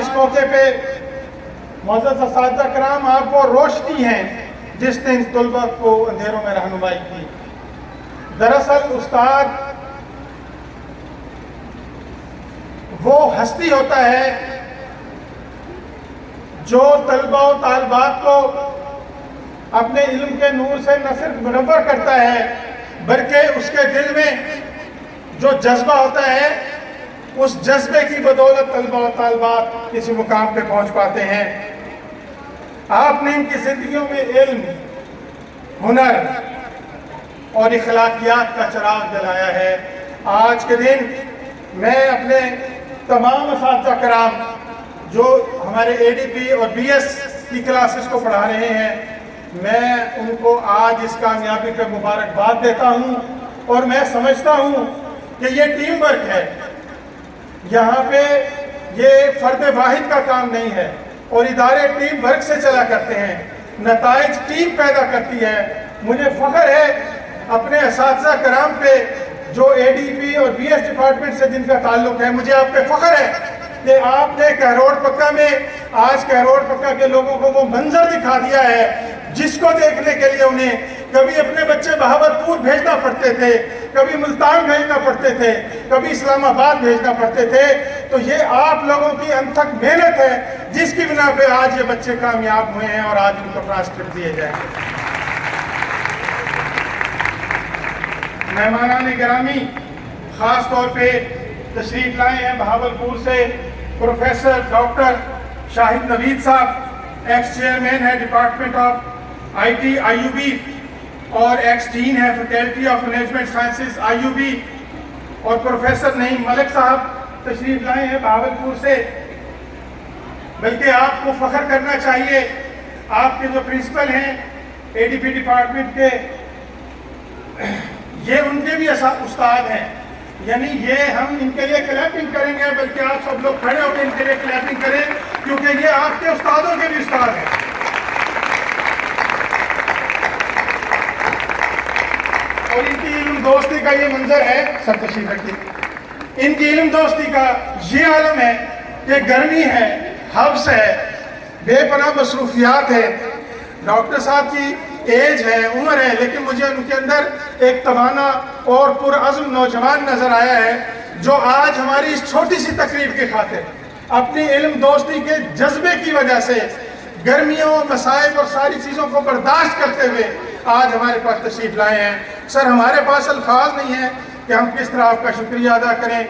اس موقع پہ معزز اساتذہ کرام آپ وہ روشنی ہیں جس نے ان طلباء کو اندھیروں میں رہنمائی کی۔ دراصل استاد وہ ہستی ہوتا ہے جو طلباء و طالبات کو اپنے علم کے نور سے نہ صرف منور کرتا ہے بلکہ اس کے دل میں جو جذبہ ہوتا ہے اس جذبے کی بدولت طلباء و طالبات کسی مقام پہ پہنچ پاتے ہیں۔ آپ نے ان کی زندگیوں میں علم، ہنر اور اخلاقیات کا چراغ جلایا ہے۔ آج کے دن میں اپنے تمام اساتذہ کرام جو ہمارے اے ڈی پی اور بی ایس کی کلاسز کو پڑھا رہے ہیں، میں ان کو آج اس کامیابی پہ مبارکباد دیتا ہوں، اور میں سمجھتا ہوں کہ یہ ٹیم ورک ہے۔ یہاں پہ یہ فرد واحد کا کام نہیں ہے، اور ادارے ٹیم ورک سے چلا کرتے ہیں، نتائج ٹیم پیدا کرتی ہے۔ مجھے فخر ہے اپنے اساتذہ کرام پہ جو اے ڈی پی اور بی ایس ڈپارٹمنٹ سے جن کا تعلق ہے۔ مجھے آپ پہ فخر ہے کہ آپ نے کہروڑ پکا میں آج کہروڑ پکا کے لوگوں کو وہ منظر دکھا دیا ہے جس کو دیکھنے کے لیے انہیں کبھی اپنے بچے بہاولپور بھیجنا پڑتے تھے، کبھی ملتان بھیجنا پڑتے تھے، کبھی اسلام آباد بھیجنا پڑتے تھے۔ تو یہ آپ لوگوں کی انتھک محنت ہے جس کی بنا پہ آج یہ بچے کامیاب ہوئے ہیں اور آج ان کو ٹرانسکرپٹ دیے جائیں گے۔ مہمانان گرامی، خاص طور پہ تشریف لائے ہیں بہاولپور سے professor doctor Shahid Naveed Sahab, ex chairman ہے department of I T I U B اور ایکس ڈین ہے faculty of management sciences I U B, اور پروفیسر نعیم ملک صاحب تشریف لائے ہیں بہاولپور سے۔ بلکہ آپ کو فخر کرنا چاہیے، آپ کے جو پرنسپل ہیں اے ڈی پی ڈپارٹمنٹ کے، یہ ان کے بھی استاد ہیں، یعنی یہ ہم ان کے لیے کلیپنگ کریں گے، بلکہ آپ سب لوگ کھڑے ہو کے ان کے لیے کلیپنگ کریں کیونکہ یہ آپ کے استادوں کے بھی استاد ہیں۔ اور ان کی علم دوستی کا یہ منظر ہے، سب تشریف رکھیے، ان کی علم دوستی کا یہ عالم ہے کہ گرمی ہے، حبس ہے، بے پناہ مصروفیات ہے۔ ڈاکٹر صاحب کی ایج ہے، عمر ہے، لیکن مجھے ان کے اندر ایک توانا اور پرعزم نوجوان نظر آیا ہے جو آج ہماری اس چھوٹی سی تقریب کی خاطر اپنی علم دوستی کے جذبے کی وجہ سے گرمیوں، مصائب اور ساری چیزوں کو برداشت کرتے ہوئے آج ہمارے پاس تشریف لائے ہیں۔ سر، ہمارے پاس الفاظ نہیں ہیں کہ ہم کس طرح آپ کا شکریہ ادا کریں۔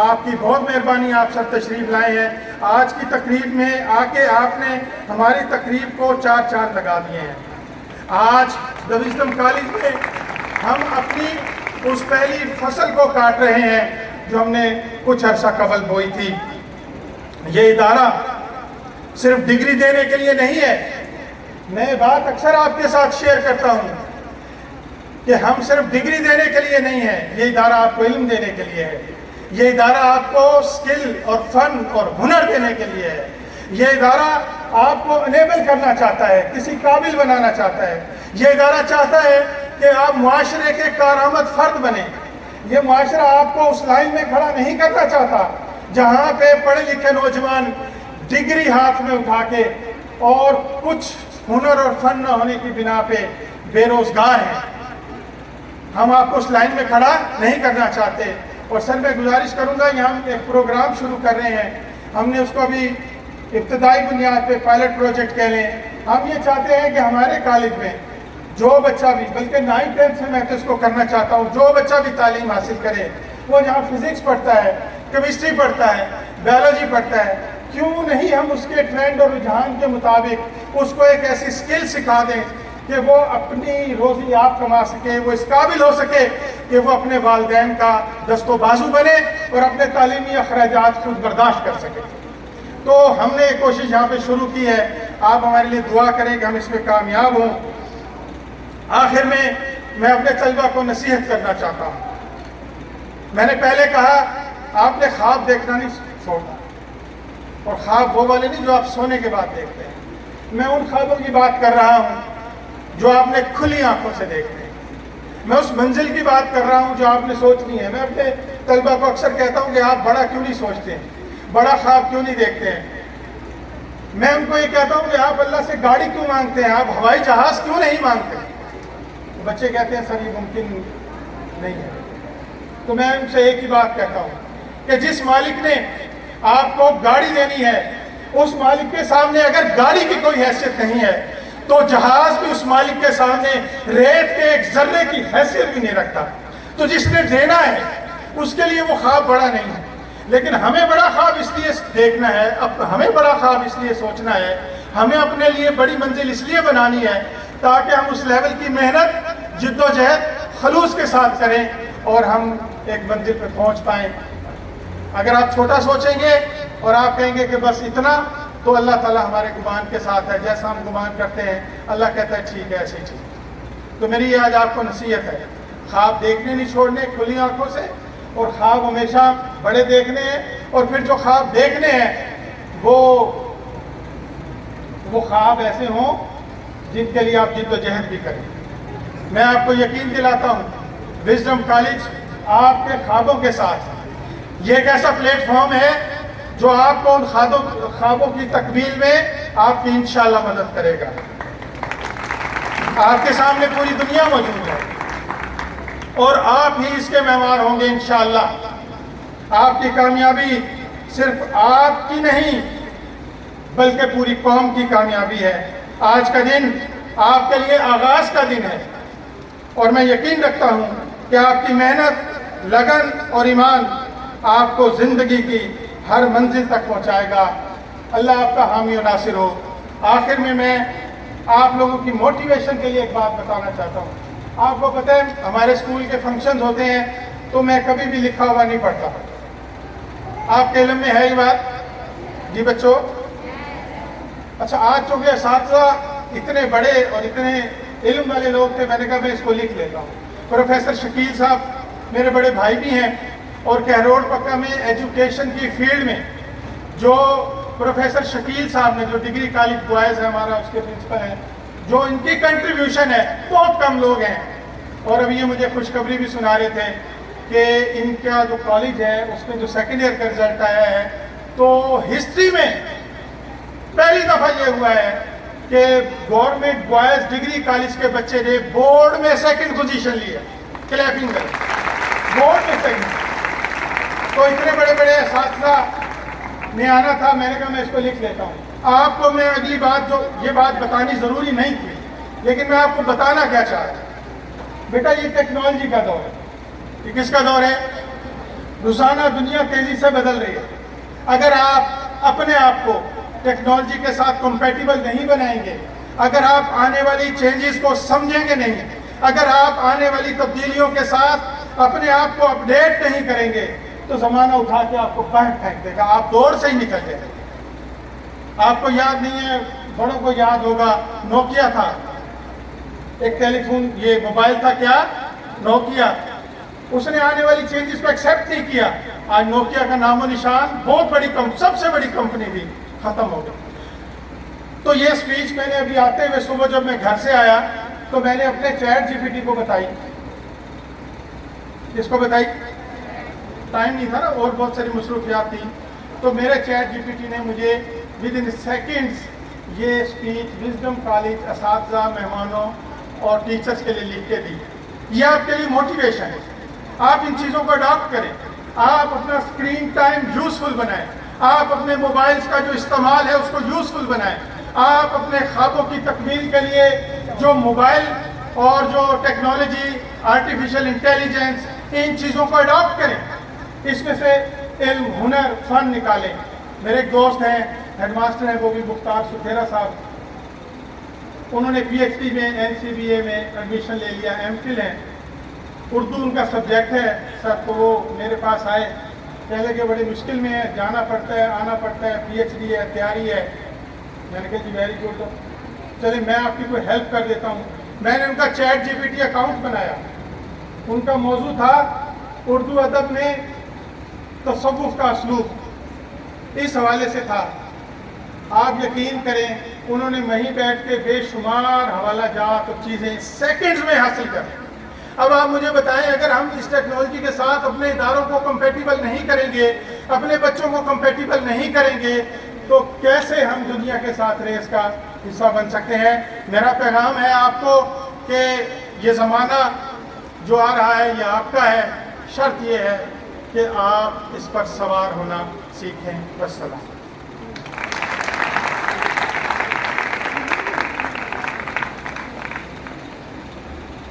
آپ کی بہت مہربانی، آپ سر تشریف لائے ہیں۔ آج کی تقریب میں آ کے آپ نے ہماری تقریب کو چار چاند لگا دیے ہیں۔ آج دی وژڈم کالج میں ہم اپنی اس پہلی فصل کو کاٹ رہے ہیں جو ہم نے کچھ عرصہ قبل بوئی تھی۔ یہ ادارہ صرف ڈگری دینے کے لیے نہیں ہے۔ میں بات اکثر آپ کے ساتھ شیئر کرتا ہوں کہ ہم صرف ڈگری دینے کے لیے نہیں ہے، یہ ادارہ آپ کو علم دینے کے لیے ہے، یہ ادارہ آپ کو سکل اور فن اور ہنر دینے کے لیے ہے، یہ ادارہ آپ کو انیبل کرنا چاہتا ہے، کسی قابل بنانا چاہتا ہے، یہ ادارہ چاہتا ہے کہ آپ معاشرے کے کارآمد فرد بنیں۔ یہ معاشرہ آپ کو اس لائن میں کھڑا نہیں کرنا چاہتا جہاں پہ پڑھے لکھے نوجوان ڈگری ہاتھ میں اٹھا کے اور کچھ ہنر اور فن نہ ہونے کی بنا پہ بے روزگار ہیں۔ ہم آپ کو اس لائن میں کھڑا نہیں کرنا چاہتے۔ اور سر، میں گزارش کروں گا، یہاں ہم ایک پروگرام شروع کر رہے ہیں، ہم نے اس کو ابھی ابتدائی بنیاد پہ پائلٹ پروجیکٹ کہہ لیں۔ ہم یہ چاہتے ہیں کہ ہمارے کالج میں جو بچہ بھی، بلکہ 9th-10th سے میں تو اس کو کرنا چاہتا ہوں، جو بچہ بھی تعلیم حاصل کرے، وہ جہاں فزکس پڑھتا ہے، کیمسٹری پڑھتا ہے، بیولوجی پڑھتا ہے، کیوں نہیں ہم اس کے ٹرینڈ اور رجحان کے مطابق اس کو ایک ایسی سکل سکھا دیں کہ وہ اپنی روزی آپ کما سکے، وہ اس قابل ہو سکے کہ وہ اپنے والدین کا دست و بازو بنے اور اپنے تعلیمی اخراجات خود برداشت کر سکے۔ تو ہم نے ایک کوشش یہاں پہ شروع کی ہے، آپ ہمارے لیے دعا کریں کہ ہم اس میں کامیاب ہوں۔ آخر میں اپنے طلبہ کو نصیحت کرنا چاہتا ہوں۔ میں نے پہلے کہا، آپ نے خواب دیکھنا نہیں چھوڑنا، اور خواب وہ والے نہیں جو آپ سونے کے بعد دیکھتے ہیں۔ میں ان خوابوں کی بات کر رہا ہوں جو آپ نے کھلی آنکھوں سے دیکھتے ہیں۔ میں اس منزل کی بات کر رہا ہوں جو آپ نے سوچنی ہے۔ میں اپنے طلبہ کو اکثر کہتا ہوں کہ آپ بڑا کیوں نہیں سوچتے ہیں، بڑا خواب کیوں نہیں دیکھتے ہیں؟ میں ان کو یہ کہتا ہوں کہ آپ اللہ سے گاڑی کیوں مانگتے ہیں, آپ ہوائی جہاز کیوں نہیں مانگتے؟ بچے کہتے ہیں سر یہ ممکن نہیں ہے. تو میں ان سے ایک ہی بات کہتا ہوں کہ جس مالک نے آپ کو گاڑی دینی ہے, اس مالک کے سامنے اگر گاڑی کی کوئی حیثیت نہیں ہے تو جہاز بھی اس مالک کے سامنے ریت کے ایک ذرے کی حیثیت بھی نہیں رکھتا. تو جس نے دینا ہے اس کے لیے وہ خواب بڑا نہیں ہے, لیکن ہمیں بڑا خواب اس لیے دیکھنا ہے, ہمیں بڑا خواب اس لیے سوچنا ہے, ہمیں اپنے لیے بڑی منزل اس لیے بنانی ہے تاکہ ہم اس لیول کی محنت, جد و جہد خلوص کے ساتھ کریں اور ہم ایک منزل پہ پہنچ پائیں. اگر آپ چھوٹا سوچیں گے اور آپ کہیں گے کہ بس اتنا, تو اللہ تعالیٰ ہمارے گمان کے ساتھ ہے. جیسا ہم گمان کرتے ہیں اللہ کہتا ہے ٹھیک ہے, ایسے ہی ٹھیک. تو میری یہ آج آپ کو نصیحت ہے, خواب دیکھنے نہیں چھوڑنے کھلی آنکھوں سے, اور خواب ہمیشہ بڑے دیکھنے ہیں, اور پھر جو خواب دیکھنے ہیں وہ خواب ایسے ہوں جن کے لیے آپ جد و جہد بھی کریں. میں آپ کو یقین دلاتا ہوں وزڈم کالج آپ کے خوابوں کے ساتھ یہ ایک ایسا پلیٹ فارم ہے جو آپ کو ان خوابوں کی تکمیل میں آپ کی انشاءاللہ مدد کرے گا. آپ کے سامنے پوری دنیا موجود ہے اور آپ ہی اس کے معمار ہوں گے انشاءاللہ. آپ کی کامیابی صرف آپ کی نہیں بلکہ پوری قوم کی کامیابی ہے. آج کا دن آپ کے لیے آغاز کا دن ہے, اور میں یقین رکھتا ہوں کہ آپ کی محنت, لگن اور ایمان آپ کو زندگی کی ہر منزل تک پہنچائے گا. اللہ آپ کا حامی و ناصر ہو. آخر میں آپ لوگوں کی موٹیویشن کے لیے ایک بات بتانا چاہتا ہوں. آپ کو پتہ ہے ہمارے اسکول کے فنکشنز ہوتے ہیں تو میں کبھی بھی لکھا ہوا نہیں پڑھتا. آپ کے علم میں ہے یہ بات؟ جی بچوں, اچھا آج چونکہ اساتذہ اتنے بڑے اور اتنے علم والے لوگ تھے, میں نے کہا میں اس کو لکھ لیتا ہوں. پروفیسر شکیل صاحب میرے بڑے بھائی بھی ہیں, اور کہروڑ پکا میں ایجوکیشن کی فیلڈ میں جو پروفیسر شکیل صاحب نے, جو ڈگری کالج بوائز ہے ہمارا, اس کے پرنسپل ہیں, جو ان کی کنٹریبیوشن ہے بہت کم لوگ ہیں. اور ابھی یہ مجھے خوشخبری بھی سنا رہے تھے کہ ان کا جو کالج ہے اس میں جو سیکنڈ ایئر کا رزلٹ آیا ہے تو ہسٹری میں پہلی دفعہ یہ ہوا ہے کہ گورنمنٹ بوائز ڈگری کالج کے بچے نے بورڈ میں سیکنڈ پوزیشن لی ہے. کلیپنگ کریں, بورڈ میں سیکنڈ. تو اتنے بڑے بڑے اساتذہ نے آنا تھا, میں نے کہا میں اس کو لکھ لیتا ہوں. آپ کو میں اگلی بات, جو یہ بات بتانی ضروری نہیں تھی لیکن میں آپ کو بتانا کیا چاہ رہا ہوں. بیٹا یہ ٹیکنالوجی کا دور ہے. یہ کس کا دور ہے؟ روزانہ دنیا تیزی سے بدل رہی ہے. اگر آپ اپنے آپ کو ٹیکنالوجی کے ساتھ کمپیٹیبل نہیں بنائیں گے, اگر آپ آنے والی چینجز کو سمجھیں گے نہیں, اگر آپ آنے والی تبدیلیوں کے ساتھ اپنے آپ کو اپڈیٹ نہیں کریں گے, تو زمانہ اٹھا کے آپ کو باہر پھینک دے گا, آپ دور سے ہی نکل جائیں گے. آپ کو یاد نہیں ہے, بڑوں کو یاد ہوگا, نوکیا تھا ایک ٹیلی فون, یہ موبائل تھا کیا, نوکیا. اس نے آنے والی چینجز کو ایکسیپٹ نہیں کیا. آج نوکیا کا نام و نشان, بہت بڑی سب سے بڑی کمپنی بھی ختم ہو گئی. تو یہ اسپیچ میں نے ابھی آتے ہوئے صبح جب میں گھر سے آیا تو میں نے اپنے چیٹ جی پی ٹی کو بتائی. کس کو بتائی؟ ٹائم نہیں تھا نا, اور بہت ساری مصروفیات تھی. تو میرے چیٹ جی پی ٹی نے مجھے ود ان سیکنڈز یہ اسپیچ وزڈم کالج اساتذہ, مہمانوں اور ٹیچرز کے لیے لکھ کے دی. یہ آپ کے لیے موٹیویشن ہے. آپ ان چیزوں کو اڈاپٹ کریں, آپ اپنا اسکرین ٹائم یوزفل بنائیں, آپ اپنے موبائلز کا جو استعمال ہے اس کو یوزفل بنائیں, آپ اپنے خوابوں کی تکمیل کے لیے جو موبائل اور جو ٹیکنالوجی, آرٹیفیشل انٹیلیجنس, ان چیزوں کو اڈاپٹ کریں. اس میں سے علم, ہنر, فن نکالیں. میرے ایک دوست ہیں, ہیڈ ماسٹر ہیں, وہ بھی مختار سکھیرا صاحب, انہوں نے پی ایچ ڈی میں NCBA میں ایڈمیشن لے لیا, M.Phil ہیں, اردو ان کا سبجیکٹ ہے سر. تو وہ میرے پاس آئے, کہنے لگے بڑی مشکل میں ہے, جانا پڑتا ہے, آنا پڑتا ہے, PhD ہے, تیاری ہے. میں نے کہا جی ویری گڈ, چلے میں آپ کی کوئی ہیلپ کر دیتا ہوں. میں نے ان کا chat G P T account بنایا. ان کا موضوع تھا اردو ادب میں تصوف کا اسلوب, اس حوالے سے تھا. آپ یقین کریں انہوں نے وہیں بیٹھ کے بے شمار حوالہ جات اور چیزیں سیکنڈز میں حاصل کر. اب آپ مجھے بتائیں, اگر ہم اس ٹیکنالوجی کے ساتھ اپنے اداروں کو کمپیٹیبل نہیں کریں گے, اپنے بچوں کو کمپیٹیبل نہیں کریں گے, تو کیسے ہم دنیا کے ساتھ ریس کا حصہ بن سکتے ہیں؟ میرا پیغام ہے آپ کو کہ یہ زمانہ جو آ رہا ہے یہ آپ کا ہے، شرط یہ ہے کہ آپ اس پر سوار ہونا سیکھیں۔ والسلام۔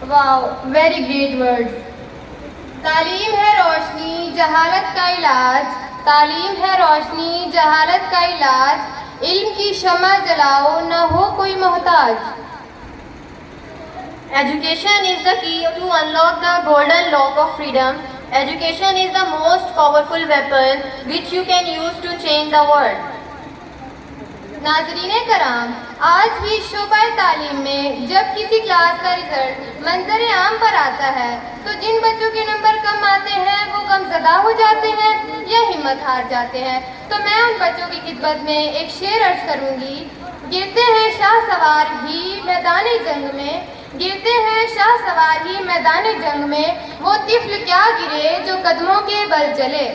واو، ویری گریٹ ورڈ۔ تعلیم ہے روشنی جہالت کا علاج، تعلیم ہے روشنی جہالت کا علاج، علم کی شمع جلاؤ نہ ہو کوئی محتاج۔ Education is the key to unlock the golden lock of freedom. Education is the most powerful weapon which you can use to change the world. ناظرین کرام، آج بھی شعبہ تعلیم میں جب کسی کلاس کا رزلٹ منظر عام پر آتا ہے تو جن بچوں کے نمبر کم آتے ہیں وہ غم زدہ ہو جاتے ہیں یا ہمت ہار جاتے ہیں۔ تو میں ان بچوں کی خدمت میں ایک شعر عرض کروں گی۔ گرتے ہیں شاہ سوار ہی میدان جنگ میں، گرتے ہیں شاہ سوار ہی میدان جنگ میں، وہ طفل کیا گرے جو قدموں کے بل چلے۔